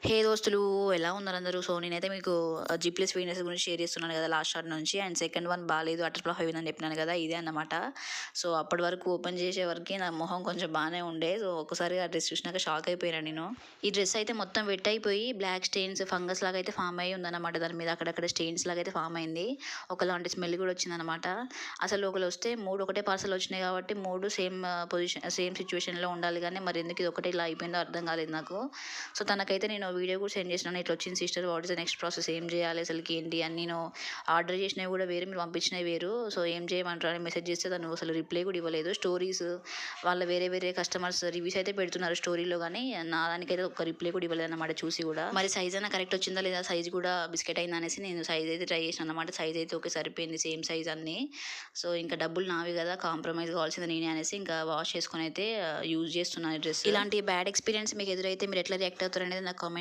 హే దోస్తులు, ఎలా ఉన్నారు అందరూ? సో నేనైతే మీకు జిప్లెస్ వీనస్ గురించి షేర్ చేస్తున్నాను కదా లాస్ట్ షాట్ నుంచి. అండ్ సెకండ్ వన్ బాగాలేదు, అటర్ ఫ్లాప్ అయిందని చెప్పినాను కదా, ఇదే అన్నమాట. సో అప్పటి వరకు ఓపెన్ చేసే వరకు నా మొహం కొంచెం బాగానే ఉండే. సో ఒకసారి ఆ డ్రెస్ చూసినాక షాక్ అయిపోయాను నేను. ఈ డ్రెస్ అయితే మొత్తం వెట్ అయిపోయి బ్లాక్ స్టెయిన్స్ ఫంగస్ లాగా అయితే ఫామ్ అయ్యి ఉందన్నమాట. దాని మీద అక్కడక్కడ స్టెయిన్స్ లాగా అయితే ఫామ్ అయింది. ఒకలాంటి స్మెల్ కూడా వచ్చిందనమాట. అసలు ఒకరు వస్తే మూడు ఒకటే పార్సల్ వచ్చినాయి కాబట్టి మూడు సేమ్ పొజిషన్ సేమ్ సిచ్యువేషన్లో ఉండాలి, కానీ మరి ఎందుకు ఇది ఒకటే ఇలా అయిపోయిందో అర్థం కాలేదు నాకు. సో తనకైతే నేను వీడియో కూడా సెండ్ చేసినాను, ఇట్లా వచ్చింది sister, what is the next process, ఏం చేయాలి అసలుకి ఏంటి అని. నేను ఆర్డర్ చేసినవి కూడా వేరు, మీరు పంపించినవి వేరు, సో ఏం చేయమంటారు అని మెసేజ్ చేస్తే తను అసలు రిప్లై కూడా ఇవ్వలేదు. స్టోరీస్ వాళ్ళ వేరే వేరే కస్టమర్స్ రివ్యూస్ అయితే పెడుతున్నారు స్టోరీలో, కానీ నా దానికైతే ఒక రిప్లై కూడా ఇవ్వలేదు అనమాట చూసి కూడా. మరి సైజ్ అయినా కరెక్ట్ వచ్చిందా లేదా, సైజ్ కూడా బిస్కెట్ అయిందా అనేసి నేను సైజ్ అయితే ట్రై చేసిన అనమాట. సైజ్ అయితే ఓకే సరిపోయింది, సేమ్ సైజ్ అన్నీ. సో ఇంకా డబ్బులు నావి కదా, కాంప్రమైజ్ కావాల్సింది నేనే అనేసి ఇంకా వాష్ చేసుకొని అయితే యూజ్ చేస్తున్నాను డ్రెస్. ఇలాంటి బ్యాడ్ ఎక్స్పీరియన్స్ మీకు ఎదురైతే మీరు ఎట్లా రియాక్ట్ అవుతారు అనేది నాకు కామెంట్